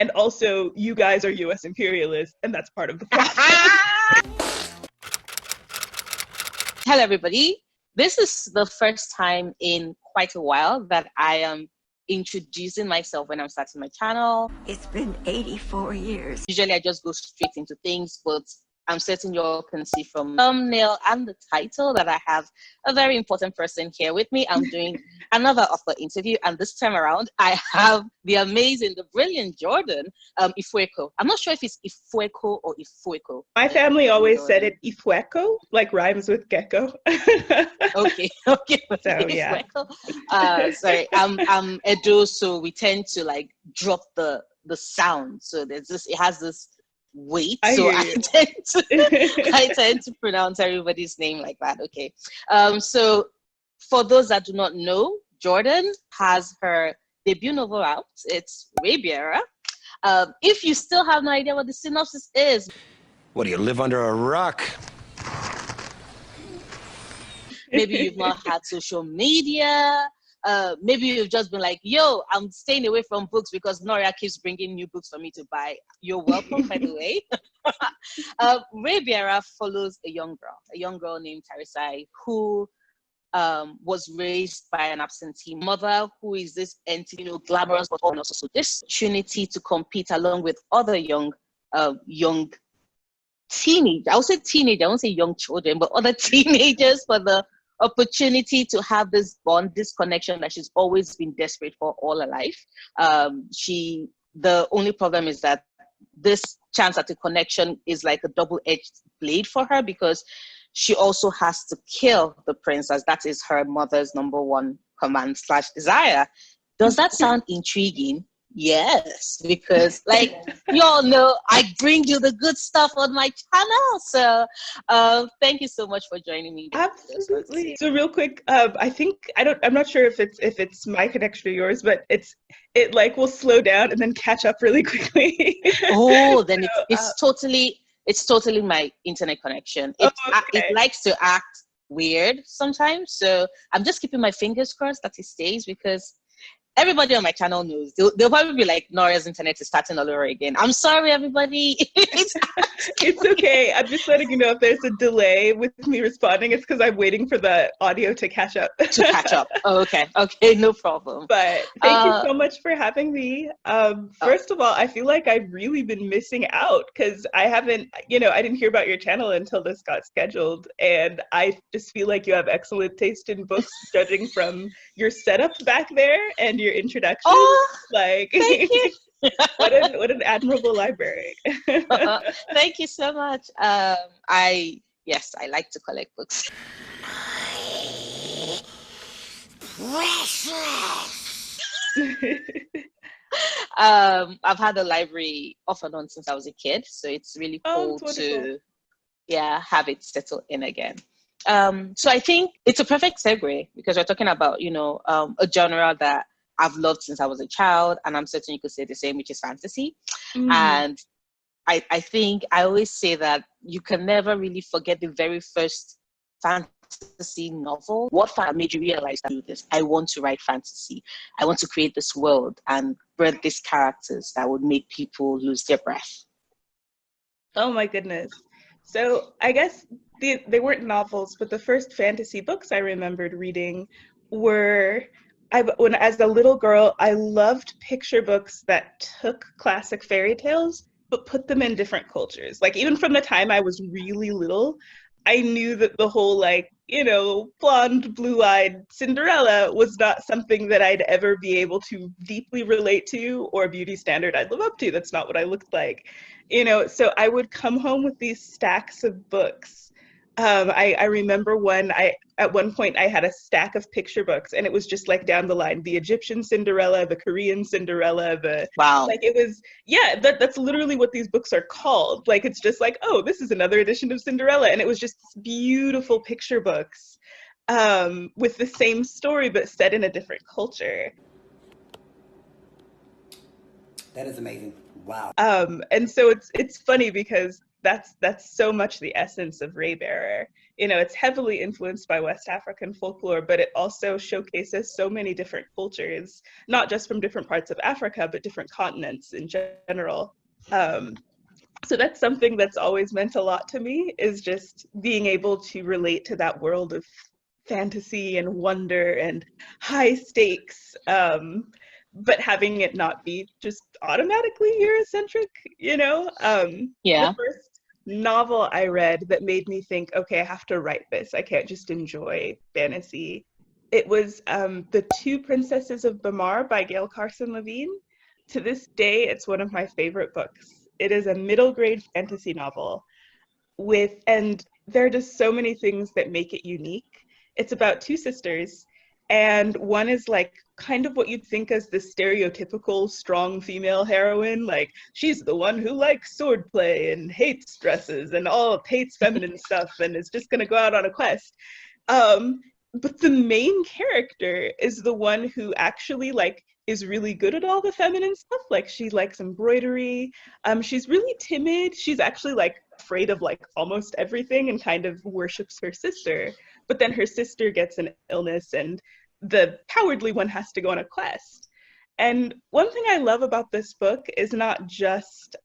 And also, you guys are US imperialists, and that's part of the plot. Hello, everybody. This is the first time in quite a while that I am introducing myself when I'm starting my channel. It's been 84 years. Usually I just go straight into things, but I'm certain you all can see from the thumbnail and the title that I have a very important person here with me. I'm doing another author interview, and this time around I have the amazing, the brilliant Jordan Ifueko. I'm not sure if it's Ifueko or Ifueko. My family always said it Ifueko, like rhymes with gecko. Okay. So yeah. Sorry, I'm Edo, so we tend to like drop the sound. So there's this. It has this weight, so I tend to pronounce everybody's name like that. Okay. So for those that do not know, Jordan has her debut novel out. It's Raybearer. If you still have no idea what the synopsis is, what do you live under a rock? Maybe you've not had social media. Maybe you've just been like, yo, I'm staying away from books because Noria keeps bringing new books for me to buy. You're welcome, by the way. Ribera follows a young girl named Tarisai, who was raised by an absentee mother, who is this entity, glamorous, but also this opportunity to compete along with other young teenagers. I would say teenagers, I won't say young children, but other teenagers, for the opportunity to have this bond, this connection that she's always been desperate for all her life. The only problem is that this chance at a connection is like a double-edged blade for her, because she also has to kill the princess. That is her mother's number one command / desire. Does that sound intriguing? Yes, because like you all know, I bring you the good stuff on my channel. So thank you so much for joining me. Absolutely. So real quick, I'm not sure if it's my connection or yours, but it like will slow down and then catch up really quickly. Oh, then it's totally my internet connection. It likes to act weird sometimes. So I'm just keeping my fingers crossed that it stays, because everybody on my channel knows. They'll probably be like, Noria's internet is starting all over again. I'm sorry, everybody. It's okay. I'm just letting you know if there's a delay with me responding, it's because I'm waiting for the audio to catch up. Oh, okay. Okay, no problem. But thank you so much for having me. First of all, I feel like I've really been missing out because I didn't hear about your channel until this got scheduled. And I just feel like you have excellent taste in books, judging from your setup back there and your introduction. Oh, like, thank you. what an admirable library. Thank you so much. I like to collect books. I've had a library off and on since I was a kid, so it's really cool to have it settle in again. So I think it's a perfect segue, because we're talking about a genre that I've loved since I was a child, and I'm certain you could say the same, which is fantasy. And I think I always say that you can never really forget the very first fantasy novel. What made you realize that I do this? I want to write fantasy. I want to create this world and birth these characters that would make people lose their breath. Oh my goodness. So I guess they weren't novels, but the first fantasy books I remembered reading were, when as a little girl, I loved picture books that took classic fairy tales but put them in different cultures. Like, even from the time I was really little, I knew that the whole blonde, blue-eyed Cinderella was not something that I'd ever be able to deeply relate to, or a beauty standard I'd live up to. That's not what I looked like. So I would come home with these stacks of books. I remember at one point I had a stack of picture books, and it was just like down the line, the Egyptian Cinderella, the Korean Cinderella, wow. Like, it was, that's literally what these books are called. Like, it's just like, oh, this is another edition of Cinderella. And it was just beautiful picture books with the same story, but set in a different culture. That is amazing. Wow. And so it's funny because that's so much the essence of Raybearer. You know, it's heavily influenced by West African folklore, but it also showcases so many different cultures, not just from different parts of Africa, but different continents in general. So that's something that's always meant a lot to me, is just being able to relate to that world of fantasy and wonder and high stakes, but having it not be just automatically Eurocentric, you know? Yeah. The first novel I read that made me think, okay, I have to write this. I can't just enjoy fantasy. It was The Two Princesses of Bamar by Gail Carson Levine. To this day, it's one of my favorite books. It is a middle grade fantasy novel and there are just so many things that make it unique. It's about two sisters, and one is like kind of what you'd think as the stereotypical strong female heroine. Like, she's the one who likes swordplay and hates dresses and hates feminine stuff and is just gonna go out on a quest. But the main character is the one who actually like is really good at all the feminine stuff. Like, she likes embroidery. She's really timid. She's actually like afraid of like almost everything and kind of worships her sister. But then her sister gets an illness and the cowardly one has to go on a quest. And one thing I love about this book is not just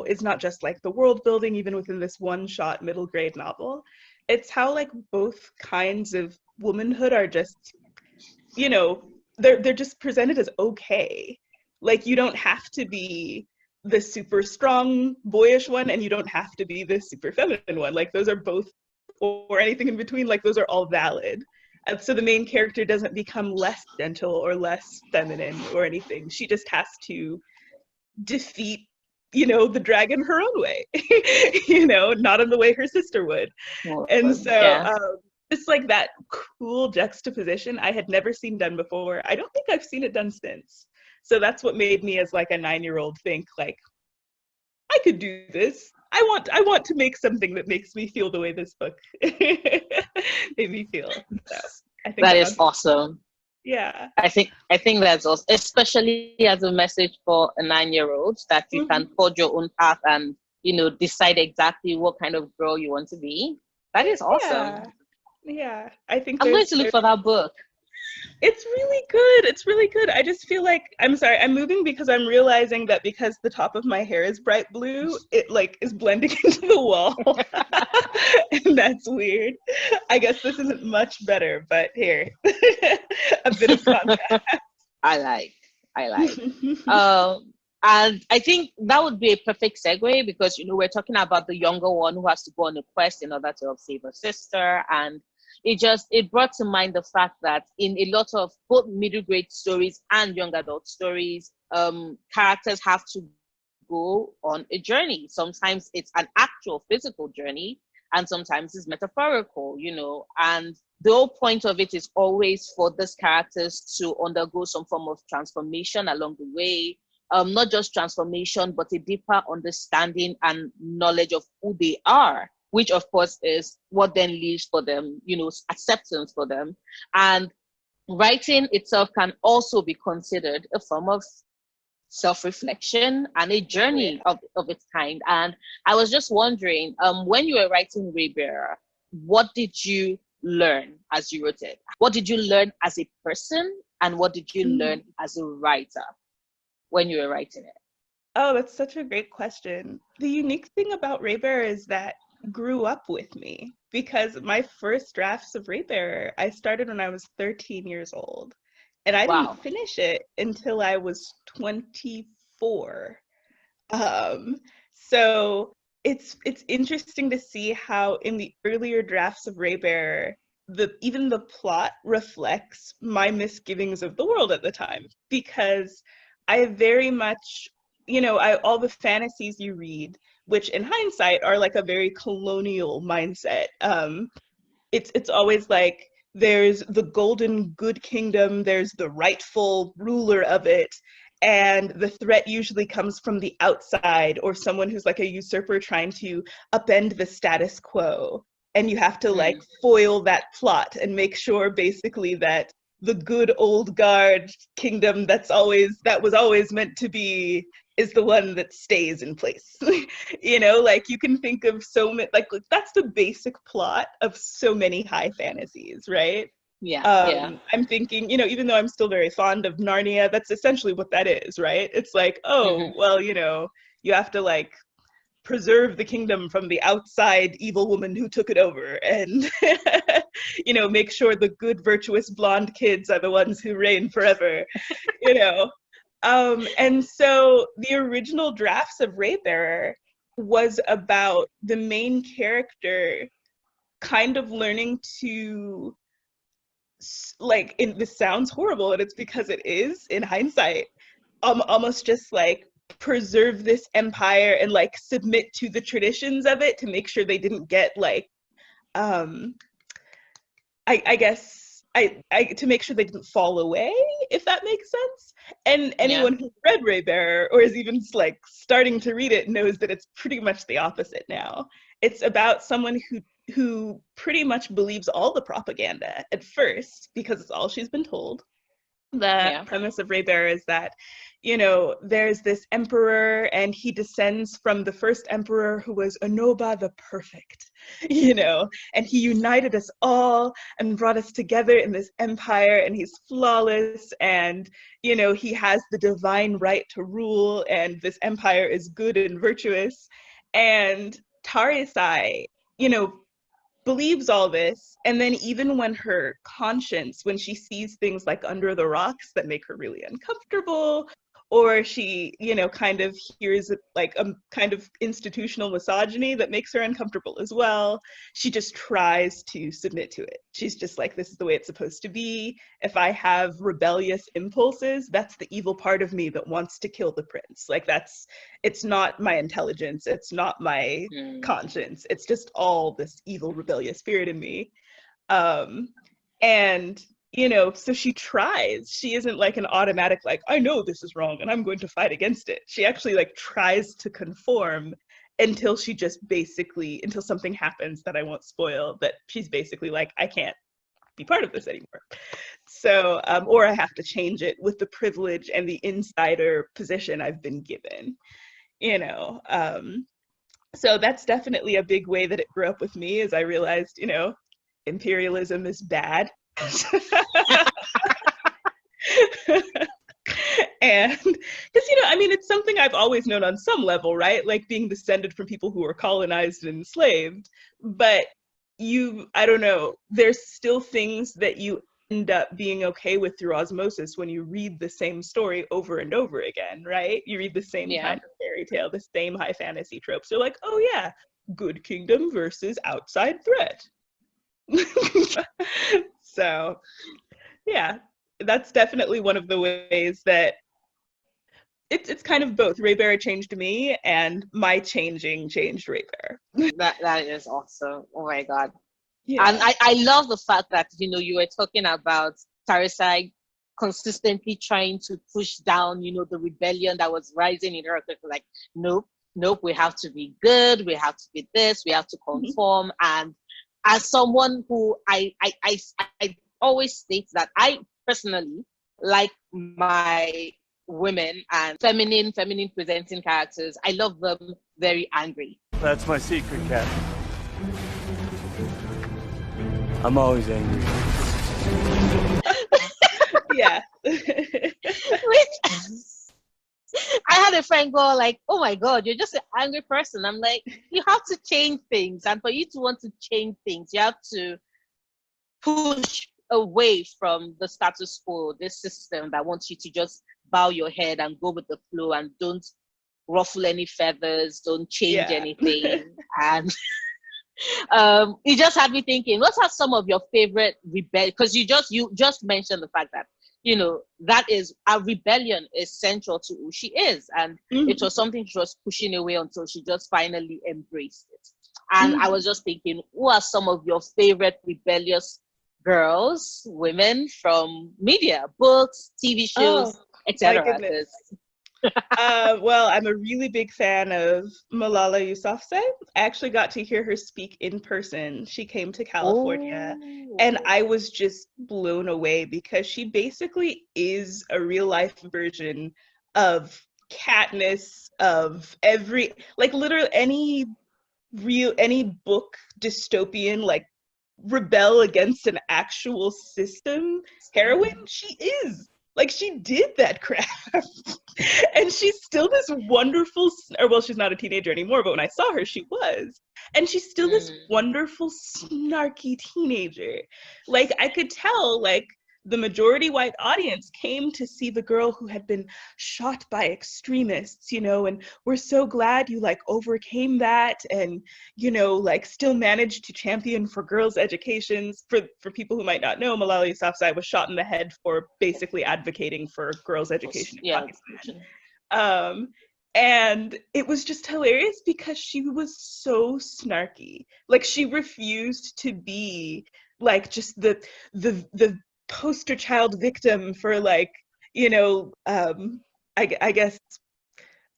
it's not just like the world building, even within this one-shot middle grade novel. It's how like both kinds of womanhood are just, you know, they're just presented as okay. Like, you don't have to be the super strong boyish one, and you don't have to be the super feminine one. Like, those are both, or anything in between, like those are all valid. And so the main character doesn't become less gentle or less feminine or anything. She just has to defeat, you know, the dragon her own way, you know, not in the way her sister would. And so just like that cool juxtaposition I had never seen done before. I don't think I've seen it done since. So that's what made me, as like a 9-year-old, think like, I could do this. I want to make something that makes me feel the way this book made me feel. So I think that is awesome. Yeah. I think that's awesome, especially as a message for a 9-year-old, that you can forge your own path and, you know, decide exactly what kind of girl you want to be. That is awesome. Yeah. I think I'm going to look for that book. It's really good. It's really good. I just feel like, I'm sorry, I'm moving because I'm realizing that because the top of my hair is bright blue, it like is blending into the wall. And that's weird. I guess this isn't much better, but here, a bit of contrast. I like. And I think that would be a perfect segue, because, you know, we're talking about the younger one who has to go on a quest in order to help save her sister. And it brought to mind the fact that in a lot of both middle grade stories and young adult stories, characters have to go on a journey. Sometimes it's an actual physical journey, and sometimes it's metaphorical, you know, and the whole point of it is always for these characters to undergo some form of transformation along the way. Not just transformation, but a deeper understanding and knowledge of who they are, which of course is what then leaves for them, you know, acceptance for them. And writing itself can also be considered a form of self-reflection and a journey of its kind. And I was just wondering, when you were writing Ribera, what did you learn as you wrote it? What did you learn as a person, and what did you learn as a writer when you were writing it? Oh, that's such a great question. The unique thing about Raybearer is that grew up with me, because my first drafts of Raybearer I started when I was 13 years old, and I didn't finish it until I was 24. So it's interesting to see how in the earlier drafts of Raybearer, even the plot reflects my misgivings of the world at the time, because I very much, you know, all the fantasies you read, which in hindsight are like a very colonial mindset. It's always like there's the golden good kingdom, there's the rightful ruler of it, and the threat usually comes from the outside, or someone who's like a usurper trying to upend the status quo. And you have to like foil that plot and make sure basically that the good old guard kingdom that was always meant to be is the one that stays in place. You know, like you can think of so many, like that's the basic plot of so many high fantasies, right? Yeah. I'm thinking, you know, even though I'm still very fond of Narnia, that's essentially what that is, right? It's like, oh, well, you know, you have to like preserve the kingdom from the outside evil woman who took it over, and you know, make sure the good virtuous blonde kids are the ones who reign forever, you know. And so the original drafts of Raybearer was about the main character kind of learning to, like, this sounds horrible and it's because it is in hindsight, almost just like preserve this empire and like submit to the traditions of it to make sure they didn't get like I guess to make sure they didn't fall away, if that makes sense. And anyone who read Raybearer or is even like starting to read it knows that it's pretty much the opposite now. It's about someone who pretty much believes all the propaganda at first because it's all she's been told. The premise of Raybearer is that, you know, there's this emperor and he descends from the first emperor who was Onoba the Perfect, you know, and he united us all and brought us together in this empire, and he's flawless, and, you know, he has the divine right to rule, and this empire is good and virtuous. And Tarisai, you know, believes all this, and then even when her conscience, when she sees things like under the rocks that make her really uncomfortable, or she, you know, kind of hears like a kind of institutional misogyny that makes her uncomfortable as well, she just tries to submit to it. She's just like, this is the way it's supposed to be. If I have rebellious impulses, that's the evil part of me that wants to kill the prince. Like it's not my intelligence, it's not my conscience, it's just all this evil rebellious spirit in me. And you know, so she tries. She isn't like an automatic, like, I know this is wrong and I'm going to fight against it. She actually like tries to conform until she just basically, until something happens that I won't spoil, that she's basically like, I can't be part of this anymore. So, or I have to change it with the privilege and the insider position I've been given, you know. So that's definitely a big way that it grew up with me, as I realized, you know, imperialism is bad. And because, you know, I mean, it's something I've always known on some level, right? Like being descended from people who were colonized and enslaved, but I don't know, there's still things that you end up being okay with through osmosis when you read the same story over and over again, right? You read the same kind of fairy tale, the same high fantasy tropes. You're like, oh yeah, good kingdom versus outside threat. So yeah, that's definitely one of the ways that it's kind of both. Raybearer changed me, and my changing changed Raybearer. That is awesome. Oh my God. Yeah. And I love the fact that, you know, you were talking about Tarisai consistently trying to push down, you know, the rebellion that was rising in her. Like, nope, we have to be good, we have to be this, we have to conform. And as someone who I always state that I personally like my women and feminine presenting characters. I love them very angry. That's my secret, Cat. I'm always angry. Yeah. I had a friend go like, oh my God, you're just an angry person. I'm like, you have to change things. And for you to want to change things, you have to push away from the status quo, this system that wants you to just bow your head and go with the flow and don't ruffle any feathers, don't change anything. And it just had me thinking, what are some of your favorite because you just mentioned the fact that, you know, that is a rebellion is central to who she is, and it was something she was pushing away until she just finally embraced it. And I was just thinking, who are some of your favorite rebellious girls, women from media, books, TV shows, etc.? Well, I'm a really big fan of Malala Yousafzai. I actually got to hear her speak in person. She came to California, and I was just blown away because she basically is a real life version of catness of every, like literally any book dystopian, like rebel against an actual system heroine, she is. Like, she did that crap. And she's still this wonderful, or well, she's not a teenager anymore, but when I saw her, she was. And she's still this wonderful, snarky teenager. Like, I could tell, like, the majority white audience came to see the girl who had been shot by extremists, you know, and we're so glad you like overcame that and, you know, like still managed to champion for girls' educations. For people who might not know, Malala Yousafzai was shot in the head for basically advocating for girls' education in Pakistan. And it was just hilarious because she was so snarky. Like, she refused to be like just the poster child victim for, like, you know, I guess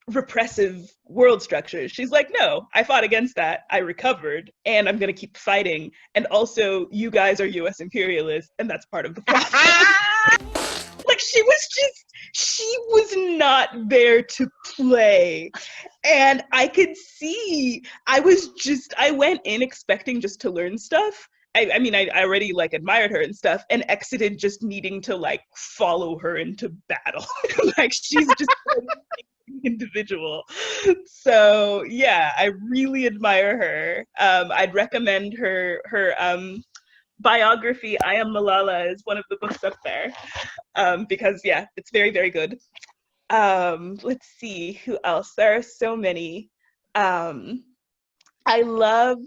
repressive world structures. She's like, no, I fought against that, I recovered, and I'm gonna keep fighting, and also you guys are US imperialists, and that's part of the problem. Like, she was not there to play. And I could see, I went in expecting just to learn stuff. I mean, I already like admired her and stuff, and exited just needing to like follow her into battle. Like, she's just an individual. So yeah, I really admire her. I'd recommend her biography, I Am Malala, is one of the books up there, because yeah, it's very, very good. Let's see, who else? There are so many. I love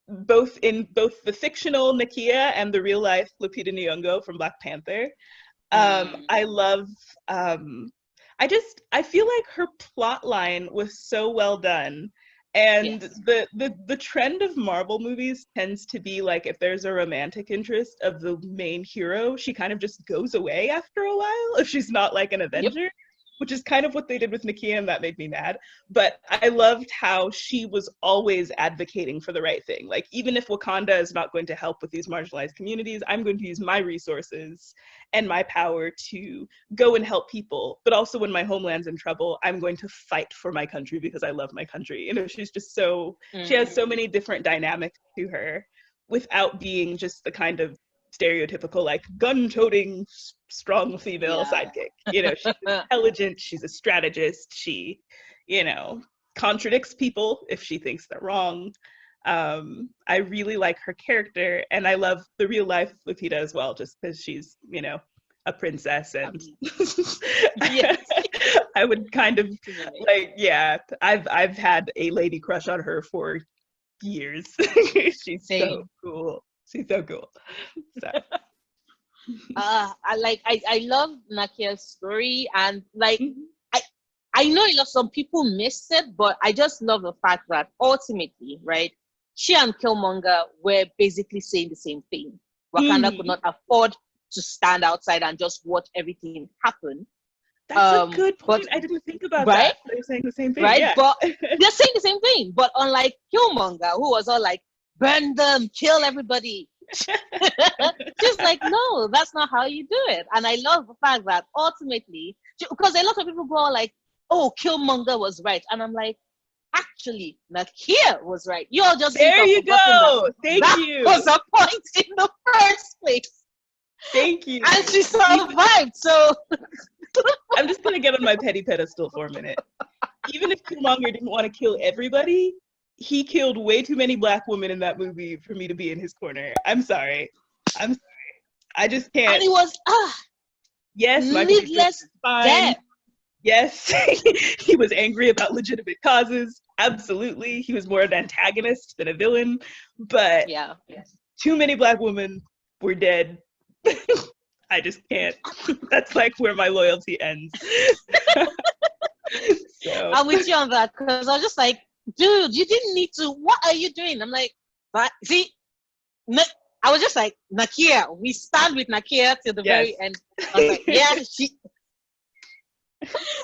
both the fictional Nakia and the real life Lupita Nyong'o from Black Panther. I love, I feel like her plot line was so well done. And the trend of Marvel movies tends to be like, if there's a romantic interest of the main hero, she kind of just goes away after a while if she's not like an Avenger, which is kind of what they did with Nakia, and that made me mad. But I loved how she was always advocating for the right thing. Like, even if Wakanda is not going to help with these marginalized communities, I'm going to use my resources and my power to go and help people. But also, when my homeland's in trouble, I'm going to fight for my country because I love my country. You know, she's just so, she has so many different dynamics to her without being just the kind of stereotypical, like, gun-toting, strong female sidekick. You know, she's intelligent, she's a strategist, she, you know, contradicts people if she thinks they're wrong. I really like her character, and I love the real life Lupita as well, just because she's, you know, a princess, and I would kind of like, yeah, I've had a lady crush on her for years. She's so cool. She's so cool. So. I love Nakia's story, and like I know a lot, some people missed it, but I just love the fact that ultimately, right, she and Killmonger were basically saying the same thing. Wakanda could not afford to stand outside and just watch everything happen. That's a good point. I didn't think about that. They're saying the same thing, right? Yeah. But they're saying the same thing. But unlike Killmonger, who was all like, burn them, kill everybody. She's like, no, that's not how you do it. And I love the fact that ultimately, because a lot of people go like, oh, Killmonger was right. And I'm like, actually, Nakia was right. You all just there you go. Thank you. That was a point in the first place. Thank you. And she survived. So I'm just gonna get on my petty pedestal for a minute. Even if Killmonger didn't want to kill everybody, he killed way too many Black women in that movie for me to be in his corner. I'm sorry. I just can't. And it was yes, needless death. Yes, he was angry about legitimate causes. Absolutely, he was more an antagonist than a villain. But too many Black women were dead. I just can't. That's like where my loyalty ends. So. I'm with you on that, because I was just like, dude, you didn't need to. What are you doing? I'm like, but see, I was just like, Nakia, we stand with Nakia till the very end. I was like, yeah, she.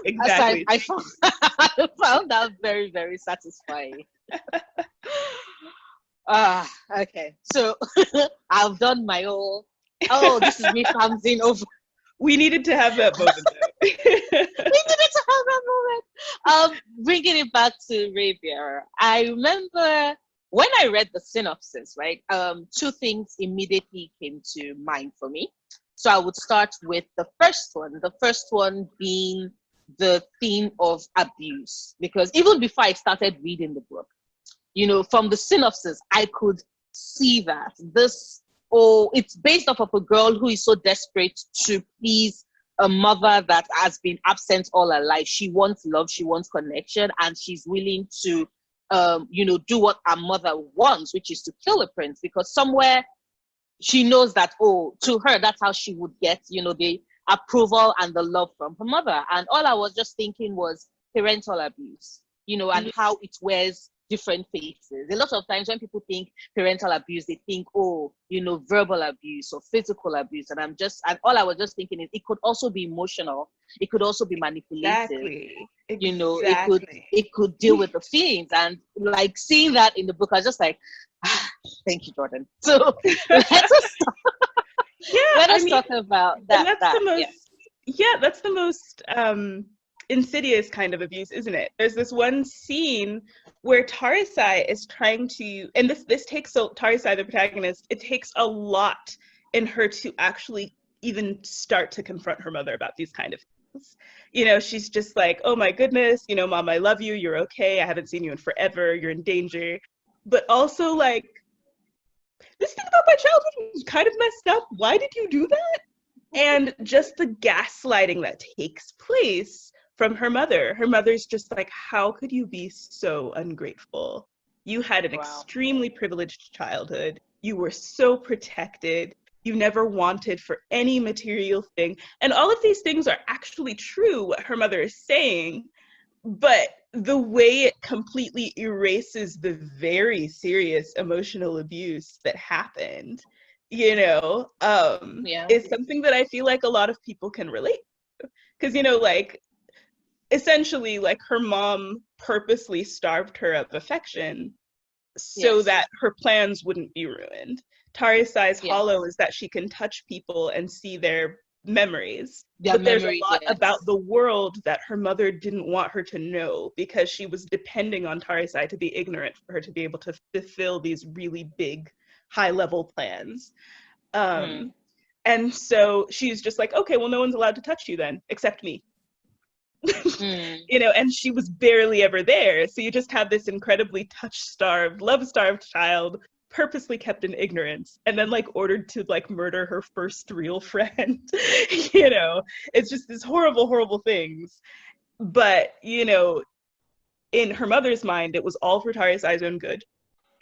Exactly. I found that very, very satisfying. Okay. So I've done my whole. Oh, this is me famsing over. We needed to have that moment. We needed to have that moment. Bringing it back to Raybearer, I remember when I read the synopsis, right? Two things immediately came to mind for me. So I would start with the first one. The first one being the theme of abuse, because even before I started reading the book, from the synopsis, I could see that it's based off of a girl who is so desperate to please a mother that has been absent all her life. She wants love, she wants connection, and she's willing to, do what her mother wants, which is to kill a prince, because somewhere she knows that, to her, that's how she would get, the approval and the love from her mother. And all I was just thinking was parental abuse, and how it wears different faces. A lot of times when people think parental abuse, they think, verbal abuse or physical abuse. And all I was just thinking is it could also be emotional. It could also be manipulative. Exactly. It could deal with the feelings. And like seeing that in the book, I was just like, thank you, Jordan. So let us talk about that. That's the most insidious kind of abuse, isn't it? There's this one scene where Tarisai is trying to, and this takes Tarisai, the protagonist, it takes a lot in her to actually even start to confront her mother about these kind of things. She's just like, oh my goodness, Mom, I love you, you're okay, I haven't seen you in forever, you're in danger. But also like, this thing about my childhood was kind of messed up. Why did you do that? And just the gaslighting that takes place from her mother. Her mother's just like, how could you be so ungrateful? You had an extremely privileged childhood. You were so protected. You never wanted for any material thing. And all of these things are actually true, what her mother is saying. But the way it completely erases the very serious emotional abuse that happened, is something that I feel like a lot of people can relate to. Because, essentially, like, her mom purposely starved her of affection so that her plans wouldn't be ruined. Tarisai's hollow is that she can touch people and see their memories. But there's a lot about the world that her mother didn't want her to know, because she was depending on Tarisai to be ignorant for her to be able to fulfill these really big, high-level plans. And so she's just like, okay, well, no one's allowed to touch you then, except me. And she was barely ever there. So you just have this incredibly touch-starved, love-starved child, purposely kept in ignorance, and then like ordered to like murder her first real friend. It's just these horrible, horrible things. But, in her mother's mind, it was all for Tarisai's own good.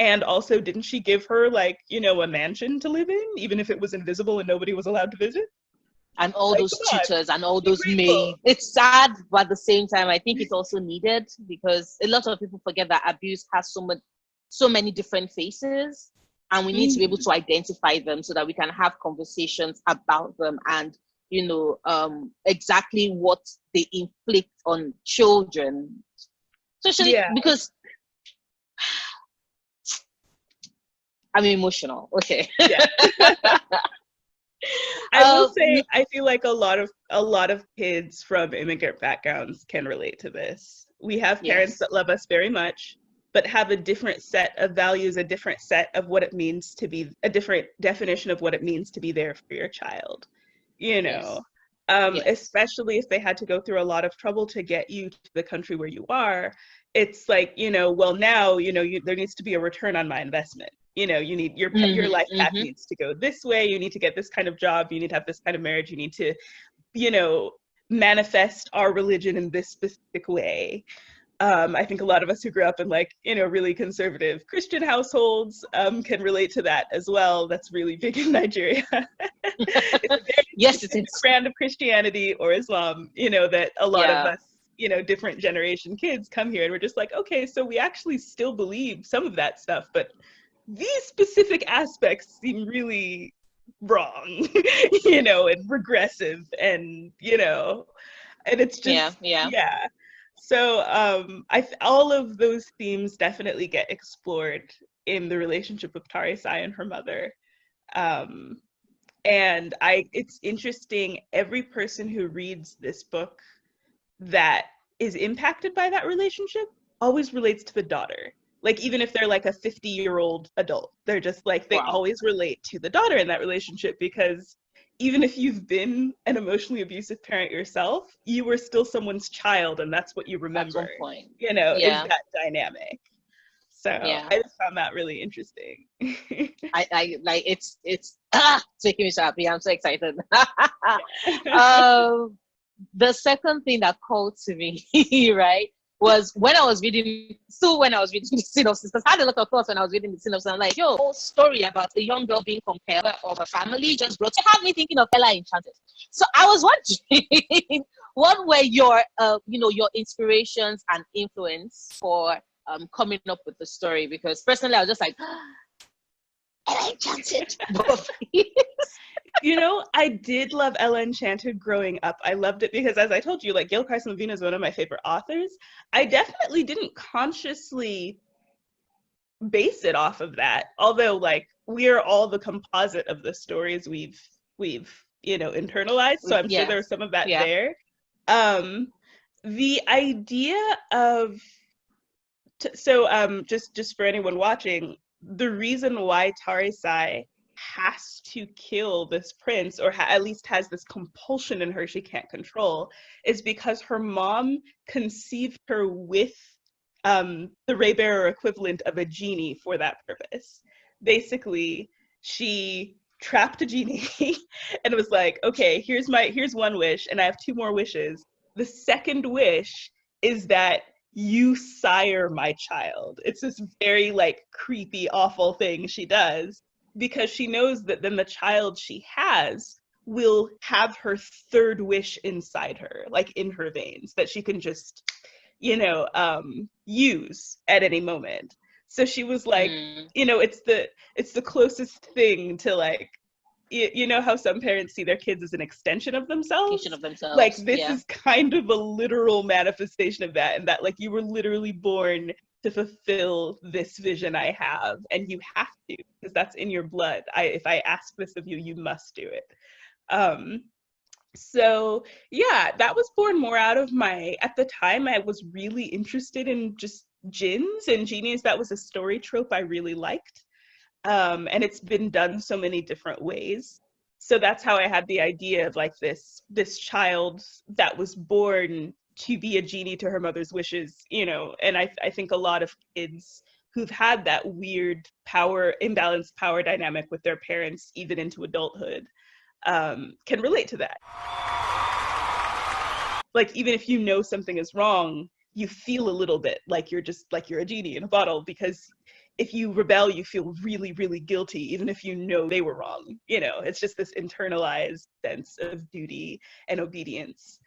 And also, didn't she give her like, a mansion to live in, even if it was invisible and nobody was allowed to visit? And all those tutors and all those maids. It's sad, but at the same time, I think it's also needed, because a lot of people forget that abuse has so many different faces, and we need to be able to identify them so that we can have conversations about them and, exactly what they inflict on children. Especially because I'm emotional. Okay. Yeah. I will say, I feel like a lot of kids from immigrant backgrounds can relate to this. We have parents that love us very much, but have a different set of values, a different set of what it means to be, a different definition of what it means to be there for your child, especially if they had to go through a lot of trouble to get you to the country where you are. It's like, well, now, there needs to be a return on my investment. You need your life path needs to go this way. You need to get this kind of job. You need to have this kind of marriage. You need to, manifest our religion in this specific way. I think a lot of us who grew up in like, really conservative Christian households can relate to that as well. That's really big in Nigeria. Yes, it's a brand of Christianity or Islam, that a lot of us, different generation kids come here and we're just like, okay, so we actually still believe some of that stuff, but these specific aspects seem really wrong, and regressive, and, and it's just, So all of those themes definitely get explored in the relationship of Tarisai and her mother. And it's interesting, every person who reads this book that is impacted by that relationship always relates to the daughter. Like, even if they're like a 50-year-old adult, they're just like, they always relate to the daughter in that relationship, because even if you've been an emotionally abusive parent yourself, you were still someone's child, and that's what you remember. At one point. You know, is that dynamic. So I just found that really interesting. I like it's making me so happy. I'm so excited. The second thing that called to me, right, was when I was reading the synopsis, because I had a lot of thoughts when I was reading the synopsis. I'm like, yo, whole story about a young girl being compelled of a family just brought to have me thinking of Ella Enchanted. So I was wondering, what were your your inspirations and influence for coming up with the story? Because personally, I was just like, Ella Enchanted. You know, I did love Ella Enchanted growing up. I loved it because, as I told you, like, Gail Carson Levine is one of my favorite authors. I definitely didn't consciously base it off of that, although, like, we are all the composite of the stories we've internalized. So I'm sure there's some of that there. The idea of just for anyone watching, the reason why Tarisai has to kill this prince, or at least has this compulsion in her she can't control, is because her mom conceived her with the Raybearer equivalent of a genie for that purpose. Basically, she trapped a genie and was like, okay, here's one wish, and I have two more wishes. The second wish is that you sire my child. It's this very, like, creepy, awful thing she does, because she knows that then the child she has will have her third wish inside her, like in her veins, that she can just, use at any moment. So she was like, it's the closest thing to, like, you know how some parents see their kids as an extension of themselves? Like, this is kind of a literal manifestation of that, and that, like, you were literally born to fulfill this vision I have, and you have to, because that's in your blood. If I ask this of you, you must do it. So yeah, that was born more out of at the time, I was really interested in just jinns and genies. That was a story trope I really liked. And it's been done so many different ways. So that's how I had the idea of, like, this child that was born to be a genie to her mother's wishes, and I think a lot of kids who've had that weird imbalanced power dynamic with their parents, even into adulthood, can relate to that. Like, even if you know something is wrong, you feel a little bit like you're a genie in a bottle, because if you rebel, you feel really, really guilty, even if you know they were wrong. It's just this internalized sense of duty and obedience.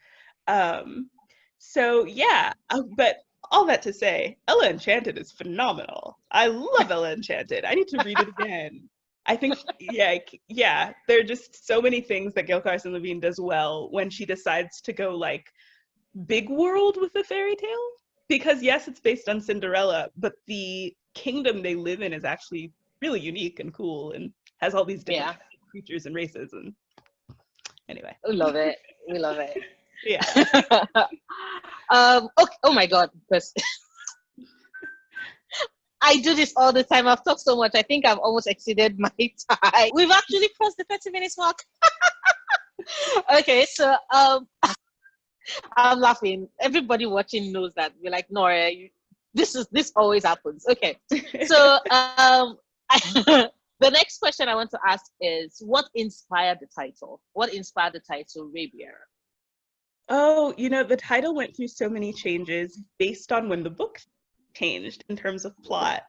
So yeah, but all that to say, Ella Enchanted is phenomenal. I love Ella Enchanted. I need to read it again. I think, there are just so many things that Gail Carson Levine does well when she decides to go, like, big world with the fairy tale. Because yes, it's based on Cinderella, but the kingdom they live in is actually really unique and cool, and has all these different creatures and races. And anyway, we love it. Yeah. Okay. Oh my God, because I do this all the time. I've talked so much. I think I've almost exceeded my time. We've actually crossed the 30 minutes mark. Okay, so I'm laughing. Everybody watching knows that. We're like, Noria, this always happens. Okay, so the next question I want to ask is, what inspired the title? What inspired the title Raybearer? Oh, the title went through so many changes based on when the book changed in terms of plot.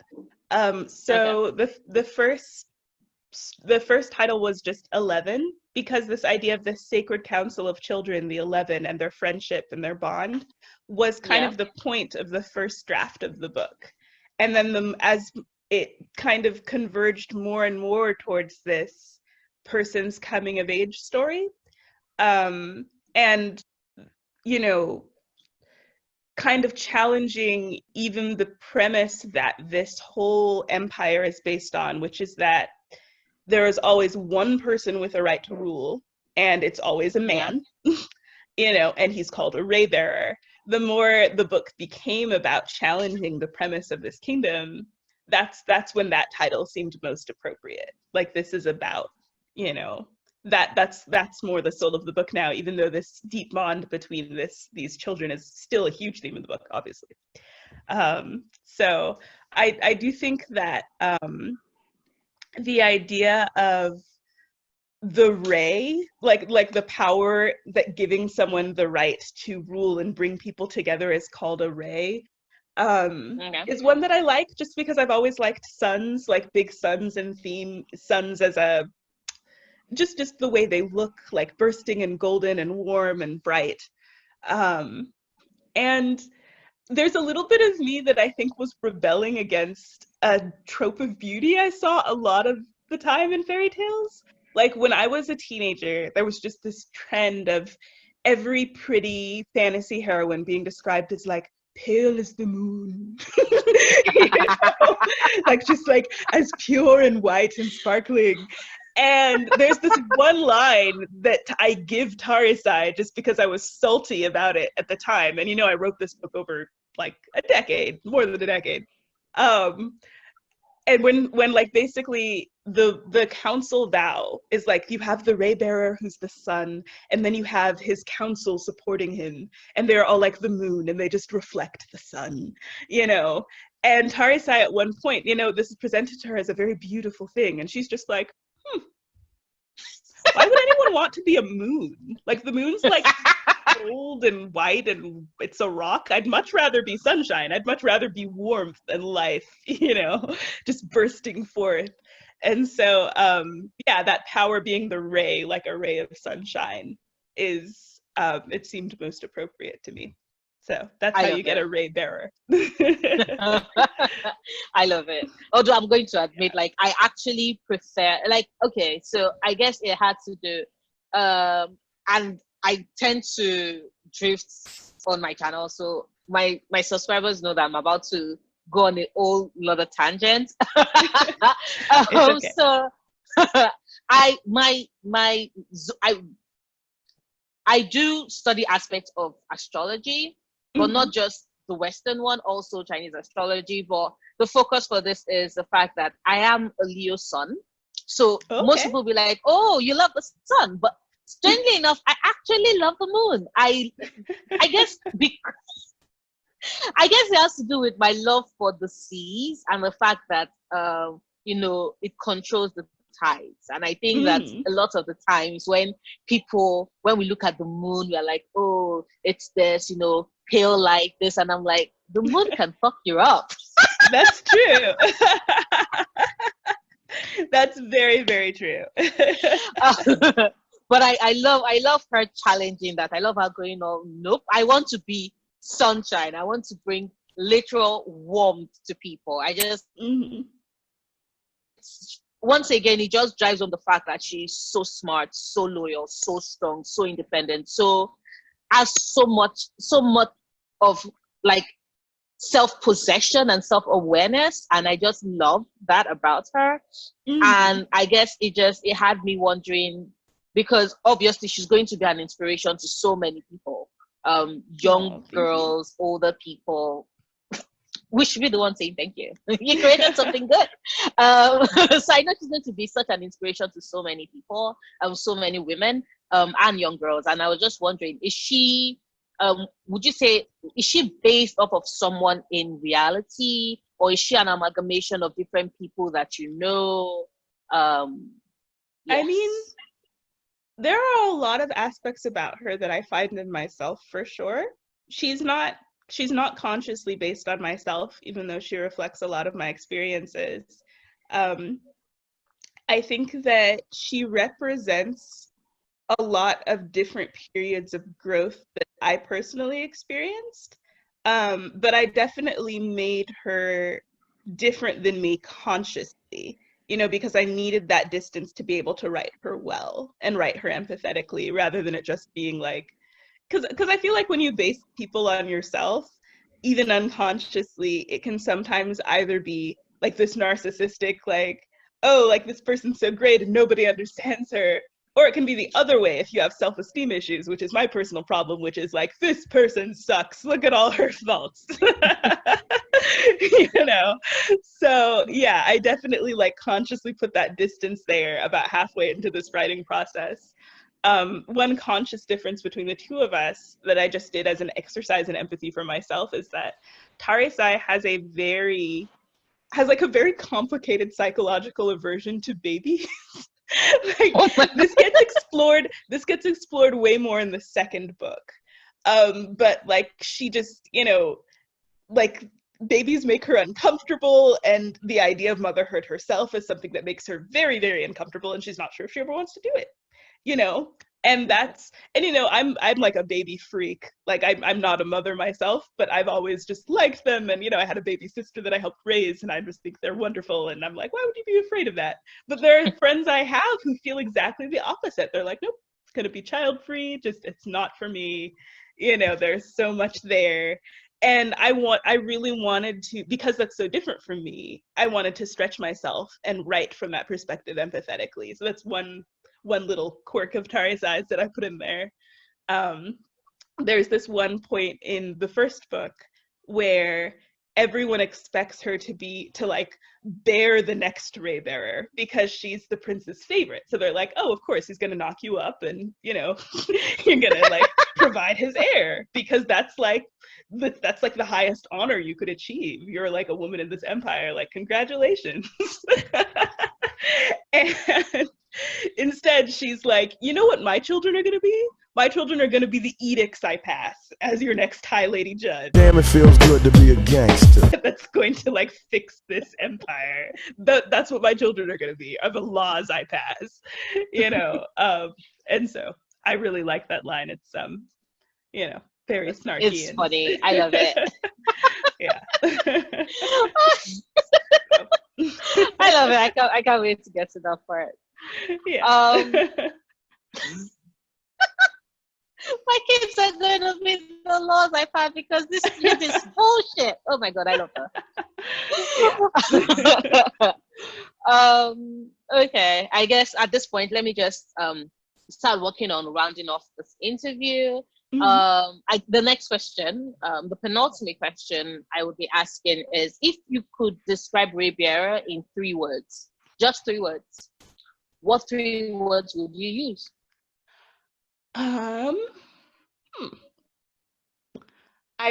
The first title was just 11, because this idea of the sacred council of children, the 11, and their friendship and their bond was kind of the point of the first draft of the book. And then as it kind of converged more and more towards this person's coming of age story, and kind of challenging even the premise that this whole empire is based on, which is that there is always one person with a right to rule, and it's always a man. and he's called a Raybearer. The more the book became about challenging the premise of this kingdom, that's when that title seemed most appropriate. Like, this is about, that's more the soul of the book now, even though this deep bond between these children is still a huge theme in the book, obviously. So I do think that the idea of the ray, like the power that giving someone the right to rule and bring people together is called a ray, is one that I like, just because I've always liked suns, like big suns and theme suns as a just the way they look, like bursting and golden and warm and bright. And there's a little bit of me that I think was rebelling against a trope of beauty I saw a lot of the time in fairy tales. Like, when I was a teenager, there was just this trend of every pretty fantasy heroine being described as like pale as the moon. Like, just like as pure and white and sparkling. And there's this one line that I give Tarisai just because I was salty about it at the time. And I wrote this book over like a decade, more than a decade. And when like basically the council vow is like, you have the Raybearer who's the sun, and then you have his council supporting him, and they're all like the moon, and they just reflect the sun, And Tarisai at one point, this is presented to her as a very beautiful thing, and she's just like, why would anyone want to be a moon? Like, the moon's like cold and white and it's a rock. I'd much rather be sunshine. I'd much rather be warmth and life, just bursting forth. And so, that power being the ray, like a ray of sunshine, is, it seemed most appropriate to me. So that's how you get a Raybearer. I love it. Although I'm going to admit, like, I actually prefer, like, okay, so I guess it had to do, and I tend to drift on my channel. So my subscribers know that I'm about to go on a whole lot of tangents. Okay. So I do study aspects of astrology, but not just the Western one, also Chinese astrology. But the focus for this is the fact that I am a Leo sun. So most people will be like, oh, you love the sun. But strangely enough, I actually love the moon. I guess it has to do with my love for the seas and the fact that, it controls the tides. And I think that a lot of the times when we look at the moon, we're like, oh, it's this, pale like this. And I'm like, the moon can fuck you up. That's true. That's very, very true. But I love her challenging that. I love her going, oh, nope, I want to be sunshine. I want to bring literal warmth to people. I just, once again, it just drives on the fact that she's so smart, so loyal, so strong, so independent, has so much of like self-possession and self-awareness, and I just love that about her. And I guess it had me wondering, because obviously she's going to be an inspiration to so many people, young girls, older people. We should be the one saying thank you. You created something good. So I know she's going to be such an inspiration to so many people, so many women, and young girls. And I was just wondering, is she, would you say, is she based off of someone in reality, or is she an amalgamation of different people that you know? Yes. I mean, there are a lot of aspects about her that I find in myself, for sure. She's not consciously based on myself, even though she reflects a lot of my experiences. I think that she represents a lot of different periods of growth that I personally experienced. But I definitely made her different than me consciously, because I needed that distance to be able to write her well and write her empathetically, rather than it just being like, because I feel like when you base people on yourself, even unconsciously, it can sometimes either be like this narcissistic, like, oh, like this person's so great and nobody understands her, Or it can be the other way if you have self-esteem issues, which is my personal problem, which is like, this person sucks. Look at all her faults. You know? So yeah, I definitely like consciously put that distance there about halfway into this writing process. One conscious difference between the two of us that I just did as an exercise in empathy for myself is that Tarisai has a very complicated psychological aversion to babies. Like, this gets explored way more in the second book. But like, she just, you know, like, babies make her uncomfortable, and the idea of motherhood herself is something that makes her very, very uncomfortable, and she's not sure if she ever wants to do it, you know? And you know, I'm like a baby freak. Like, I'm not a mother myself, but I've always just liked them. And, you know, I had a baby sister that I helped raise, and I just think they're wonderful. And I'm like, why would you be afraid of that? But there are friends I have who feel exactly the opposite. They're like, nope, it's going to be child free. Just, it's not for me. You know, there's so much there. And I really wanted to, because that's so different from me, I wanted to stretch myself and write from that perspective empathetically. So that's one little quirk of Tarisai's that I put in there. There's this one point in the first book where everyone expects her to like bear the next Raybearer because she's the prince's favorite. So they're like, oh, of course he's gonna knock you up, and, you know, you're gonna like provide his heir, because that's like the highest honor you could achieve. You're like a woman in this empire, like, congratulations. And instead, she's like, you know what my children are going to be? My children are going to be the edicts I pass as your next High Lady Judge. Damn, it feels good to be a gangster. That's going to like fix this empire. That's what my children are going to be, are the laws I pass, you know? And so I really like that line. It's, you know, very snarky. It's funny. I love it. Yeah. I love it. I can't wait to get to that part. Yeah. My kids are going to be the laws I pass because this is bullshit. Oh my god, I love that. Okay, I guess at this point, let me just start working on rounding off this interview. Mm-hmm. The next question, the penultimate question I would be asking is, if you could describe Ribera in 3 words, just 3 words, what 3 words would you use? I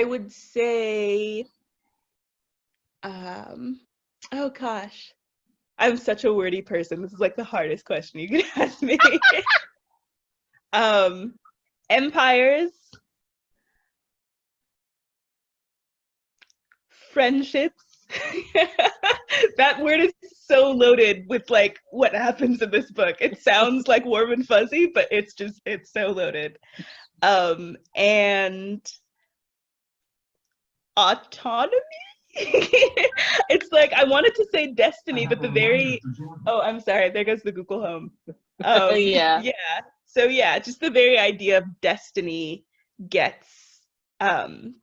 would say, oh gosh, I'm such a wordy person. This is like the hardest question you could ask me. Empires, friendships. That word is so loaded with like what happens in this book. It sounds like warm and fuzzy, but it's so loaded. And autonomy. It's like, I wanted to say destiny, but I'm sorry, there goes the Google Home. Yeah. So yeah, just the very idea of destiny gets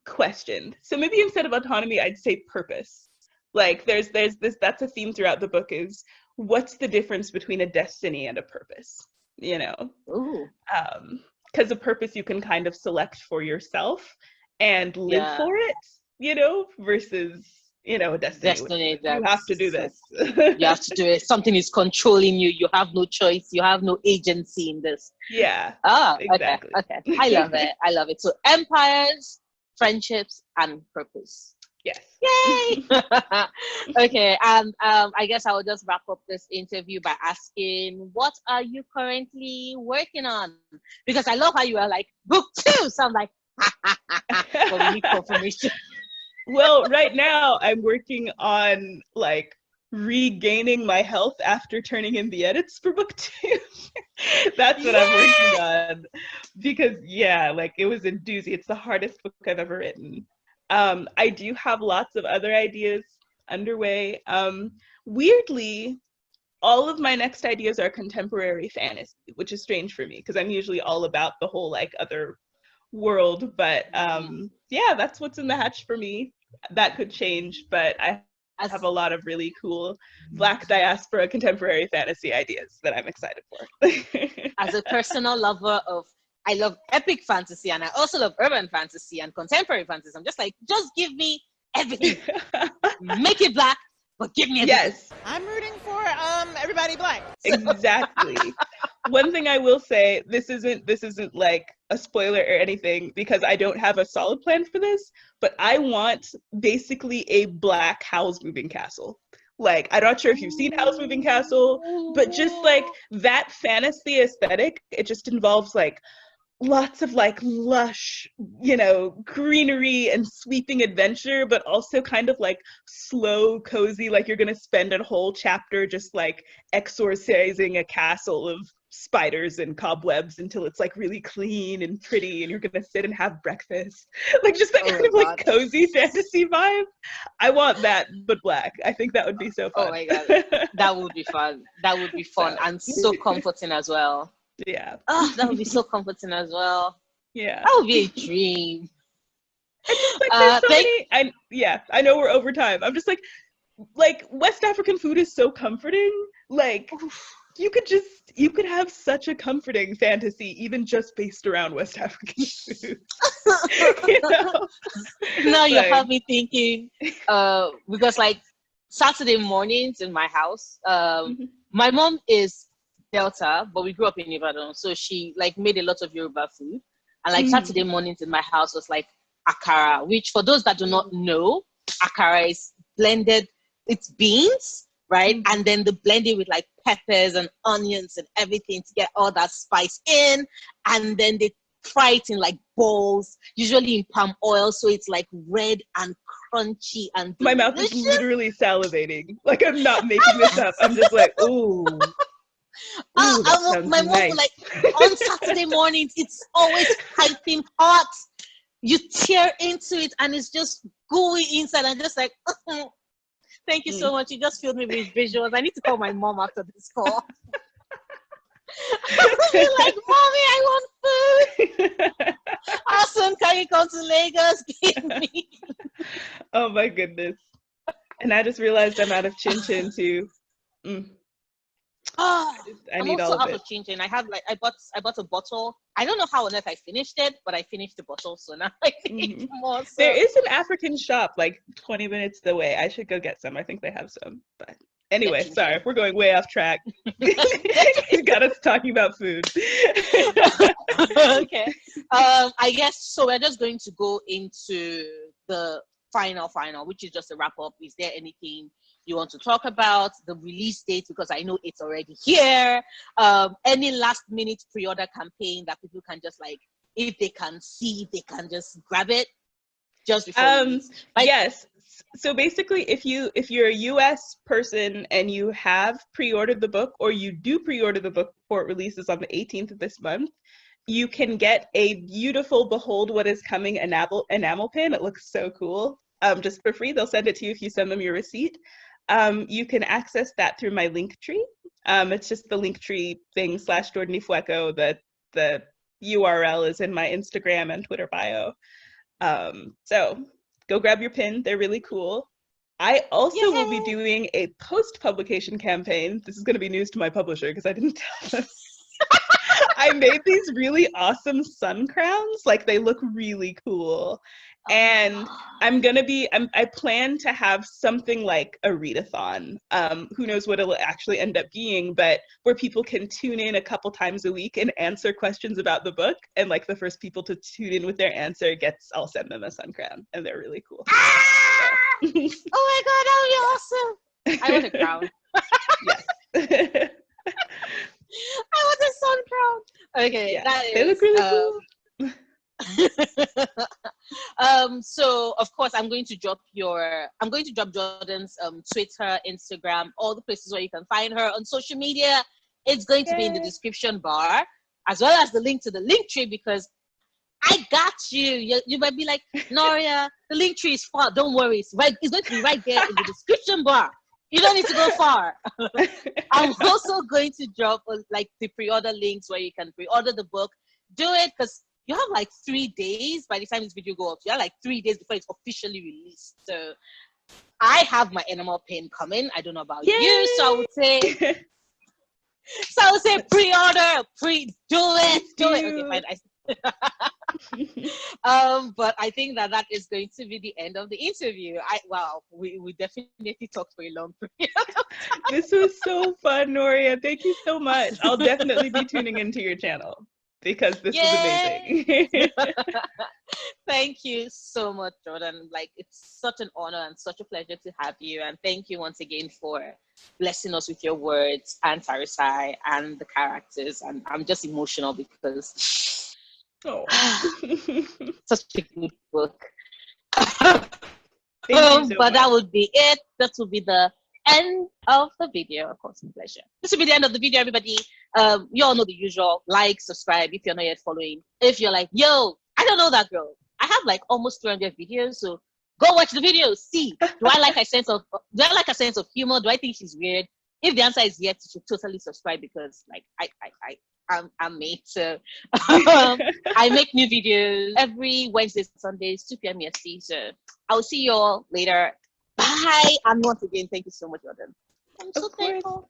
questioned. So maybe instead of autonomy, I'd say purpose. Like, there's this, that's a theme throughout the book, is what's the difference between a destiny and a purpose, you know? Ooh. Because a purpose you can kind of select for yourself and live for it, you know, versus, you know, a destiny. You have to do this. You have to do it. Something is controlling you. You have no choice. You have no agency in this. Yeah. Exactly. Okay. I love it. So empires, friendships, and purpose. Yes. Yay! Okay, and I guess I will just wrap up this interview by asking, what are you currently working on? Because I love how you are like, book 2. So I'm like, but we need confirmation. Well, right now I'm working on like regaining my health after turning in the edits for book 2. That's what I'm working on. Because like, it was a doozy. It's the hardest book I've ever written. I do have lots of other ideas underway. Weirdly, all of my next ideas are contemporary fantasy, which is strange for me because I'm usually all about the whole like other world. But that's what's in the hatch for me. That could change, but I have a lot of really cool Black diaspora contemporary fantasy ideas that I'm excited for. As a personal lover of, I love epic fantasy, and I also love urban fantasy and contemporary fantasy. I'm just like, just give me everything. Make it Black, but give me everything. Yes. I'm rooting for everybody Black. Exactly. One thing I will say, this isn't like a spoiler or anything, because I don't have a solid plan for this, but I want basically a Black Howl's Moving Castle. Like, I'm not sure if you've seen Howl's Moving Castle, but just like that fantasy aesthetic, it just involves like lots of like lush, greenery and sweeping adventure, but also kind of like slow, cozy, like you're gonna spend a whole chapter just like exorcising a castle of spiders and cobwebs until it's like really clean and pretty, and you're gonna sit and have breakfast. Like just that kind of like cozy fantasy vibe. I want that, but Black. I think that would be so fun. Oh my God, that would be fun. That would be fun and so comforting as well. Yeah. Oh, that would be so comforting as well. Yeah. That would be a dream. It's just like there's so many. I know we're over time. I'm just like West African food is so comforting. Like you could have such a comforting fantasy even just based around West African food. Now you have me thinking, because like Saturday mornings in my house, my mom is Delta, but we grew up in Ibadan, so she like made a lot of Yoruba food, and like Saturday mornings in my house was like akara, which for those that do not know, akara is blended, it's beans, right? And then they blend it with like peppers and onions and everything to get all that spice in, and then they fry it in like balls, usually in palm oil, so it's like red and crunchy and delicious. My mouth is literally salivating. Like I'm not making this up. I'm just like, ooh. My mom was like, on Saturday mornings, it's always piping hot. You tear into it and it's just gooey inside. I'm just like, thank you so much. You just filled me with visuals. I need to call my mom after this call. I'll be like, Mommy, I want food. Awesome, can you come to Lagos? Give me. Oh my goodness. And I just realized I'm out of chin chin too. I need also all of out it. of chin chin. I bought a bottle. I don't know how on earth I finished it, but I finished the bottle, so now I need more. So. There is an African shop like 20 minutes away. I should go get some. I think they have some. But anyway, sorry, we're going way off track. You got us talking about food. Okay. I guess so. We're just going to go into the final, which is just a wrap up. Is there anything you want to talk about? The release date, because I know it's already here. Any last minute pre-order campaign that people can just like, if they can see, they can just grab it just before release. Yes. So basically, if you're a US person and you have pre-ordered the book, or you do pre-order the book before it releases on the 18th of this month, you can get a beautiful Behold What Is Coming enamel pin. It looks so cool. Just for free. They'll send it to you if you send them your receipt. You can access that through my Linktree. It's just the Linktree thing / Jordan Ifueko. The URL is in my Instagram and Twitter bio. So go grab your pin. They're really cool. I also will be doing a post-publication campaign. This is going to be news to my publisher because I didn't tell them. I made these really awesome sun crowns. Like, they look really cool. And I plan to have something like a readathon. Who knows what it'll actually end up being, but where people can tune in a couple times a week and answer questions about the book. And like the first people to tune in with their answer I'll send them a sun crown, and they're really cool. Oh my God, that would be awesome. I want a crown. Yes. I want a sun crown. Okay, yeah, they look really cool. So of course I'm going to drop Jordan's Twitter, Instagram, all the places where you can find her on social media. It's going to be in the description bar, as well as the link to the Linktree, because I got you. You might be like, Noria, the Linktree is far. Don't worry, it's going to be right there in the description bar. You don't need to go far. I'm also going to drop like the pre-order links where you can pre-order the book. Do it, because you have like 3 days by the time this video goes up. You have like 3 days before it's officially released. So I have my animal pain coming. I don't know about Yay! you, so I would say pre-order, do it. Okay, fine. But I think that is going to be the end of the interview. We definitely talked for a long period. This was so fun, Noria. Thank you so much. I'll definitely be tuning into your channel because this was amazing. Thank you so much, Jordan. Like, it's such an honor and such a pleasure to have you. And thank you once again for blessing us with your words and Tarisai and the characters. And I'm just emotional because such a good book. But that would be it. That would be the end of the video. Of course, my pleasure. This will be the end of the video, everybody. You all know the usual. Like, subscribe if you're not yet following. If you're like, yo, I don't know that girl. I have like almost 300 videos, so go watch the videos. See, do I like a sense of humor? Do I think she's weird? If the answer is yes, you should totally subscribe because like I'm me. So I make new videos every Wednesday, Sundays, 2 p.m. EST. So I'll see you all later. Bye. And once again, thank you so much, Jordan. I'm so thankful.